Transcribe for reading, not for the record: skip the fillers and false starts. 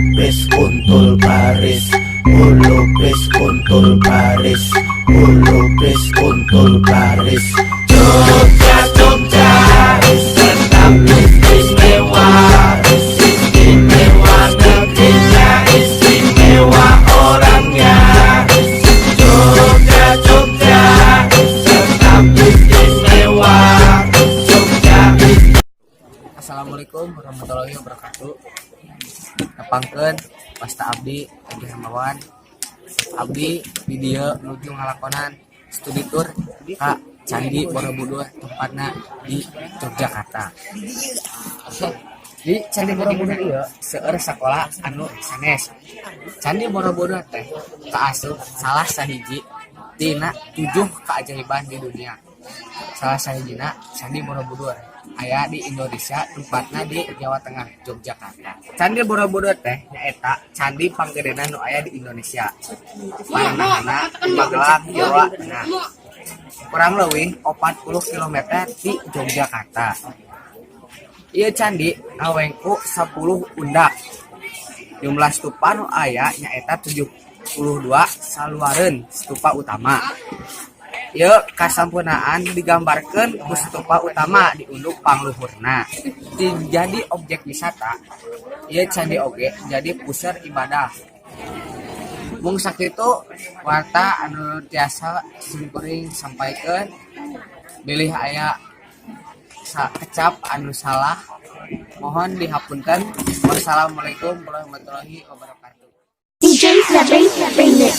Ulupis kuntul baris, ulupis kuntul baris, ulupis kuntul baris. Jogja, Jogja, tetap istimewa, istimewa negerinya, istimewa orangnya. Jogja, Jogja, tetap istimewa, Jogja. Assalamualaikum warahmatullahi wabarakatuh. Nepangkeun Pasta Abdi Adi Hermawan. Abdi di dieu nuju ngalakonan studi tour ka Candi Borobudur, tempatna di Yogyakarta. Di Candi Borobudur ieu seueur sakola anu sanes. Candi Borobudur teh kaasup salah sahiji tina 7 keajaiban di dunia. Salah sahijina Candi Borobudur aya di Indonesia, tempatna di Jawa Tengah, Yogyakarta. Candi Borobudur teh nyaeta candi panggedena nu aya di Indonesia. Panahana di Magelang, Jawa Tengah. Kurang leuwih 40 km di Yogyakarta. Ieu candi awengku 10 undak. Jumlah stupa nu aya nyaeta 72 saluareun stupa utama. Ieu kasampurnaan digambarkeun ku stupa utama di unduk pangluhurna. Jadi objek wisata, ieu candi oge jadi puseur ibadah. Mung sakitu warta anu tiasa simkuring sampaikeun, bilih aya kecap anu salah mohon dihapunten. Wassalamualaikum warahmatullahi wabarakatuh. DJ Remix.